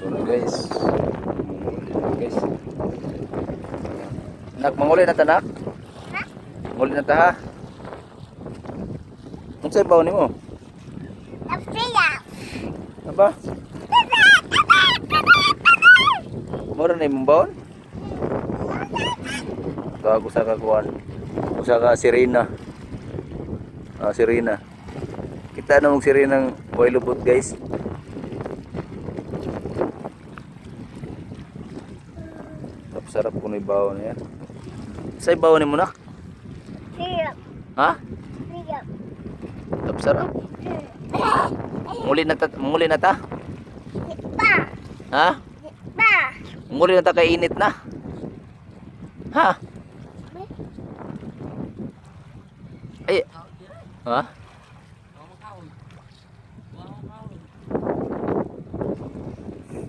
Ito guys. Guys. Nak manguli na ta nak? Ha? Manguli na ta ha. Unsay bawo nimo? Tapsiya. Aba? Mura na imong baon? Kago sa kakuan. Usa ka sirena. Sirena. Kita na mong sirenang buhay lubot guys. Sarap ko na ibaw na yan. Sa ibaw ni mo nak? Sirap. Ha? Sirap. Sarap. Muli na ta? Pa. Ha? Pa. Muli na ta kay init na. Ha? Ay. Ha?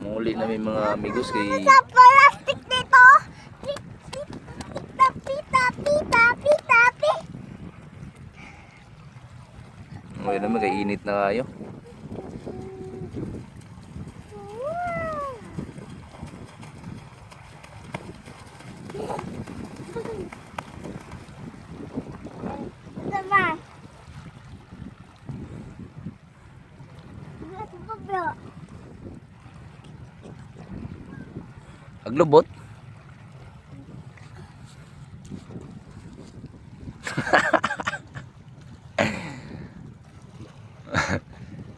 Muli na may mga amigos kay Sa plastic dito. Tapi. Muli na may kay init na kayo. Sama. Bro. Aglubot.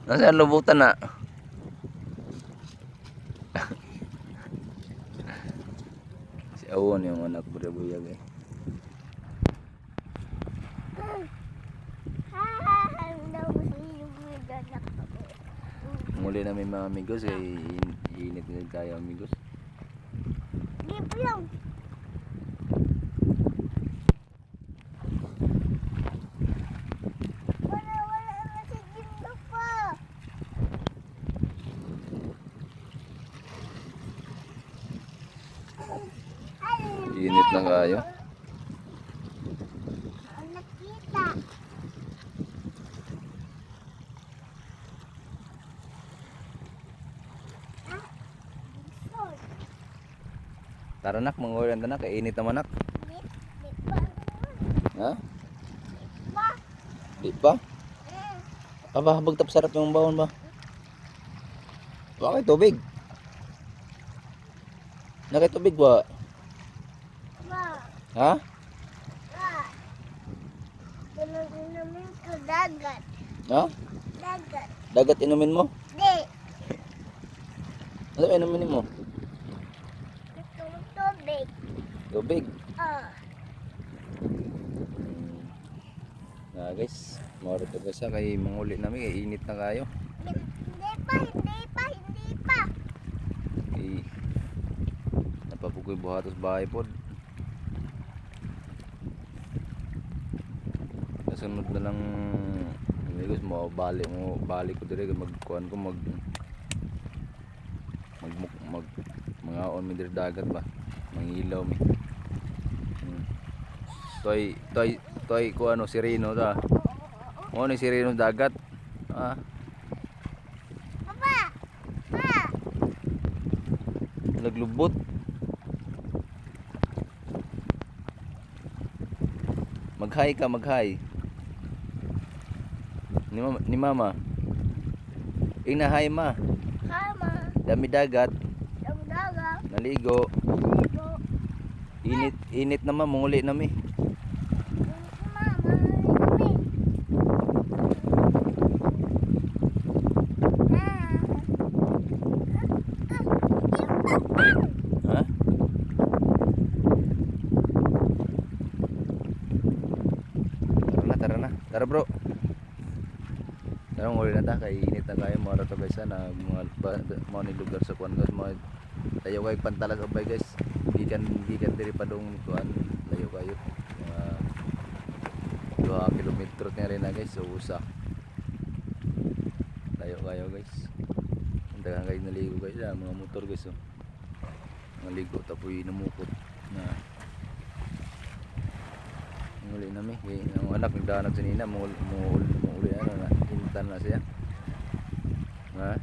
Nasa lubutan na. Si Awon yung anak ko buyag eh. Muli na may mga amigos eh, init din tayo amigos. Di lang. Wala na si Jindo pa. Init na kayo. Nakita. Tara nak, mangulan ta nak, kainit naman nak. Ha? Ma. Di pa? Aba, bagtap sarap yung bawon ba? Bakit tubig? Nakay tubig ba? Ma. Ha? Ma. Inumin ko dagat. Ha? Dagat. Dagat inumin mo? Di. Ano inumin mo? Itong tubig. Tubig. Na guys, moro to guys kay manguli namin kay init na kayo. Hindi pa. Kay napapukoy buhatos bahay pod. Kasunod na lang amigos mo balik ko dire magkuan ko mga on mi dire dagat ba. Mangilaw mi. Toy ko ano sireno ta. Mo ni sireno dagat. Ah. Papa. Pa. Naglubot. Mag-hi ka, mag-hi. Ni mama. Ina-hi ma. Kama. Dami dagat. Ang dagat. Naligo. Ligo. Init naman munguli nami. Ha? Tara na. Tara bro. Tara muli na ta kay init na kayo mga rato guys na mga ni lugar sa kuan guys mga tayo kay pantalas obay guys. Gikan diri pa dong kuan layo kayo. Mga 2 kilometro na rin na guys so usa. Layo kayo guys. Dagan kayo naligo guys mga motor guys oh. Naligo tapoy namukot na muli na mi ang anak nagdahanap sa nina muli ano na intan na siya ha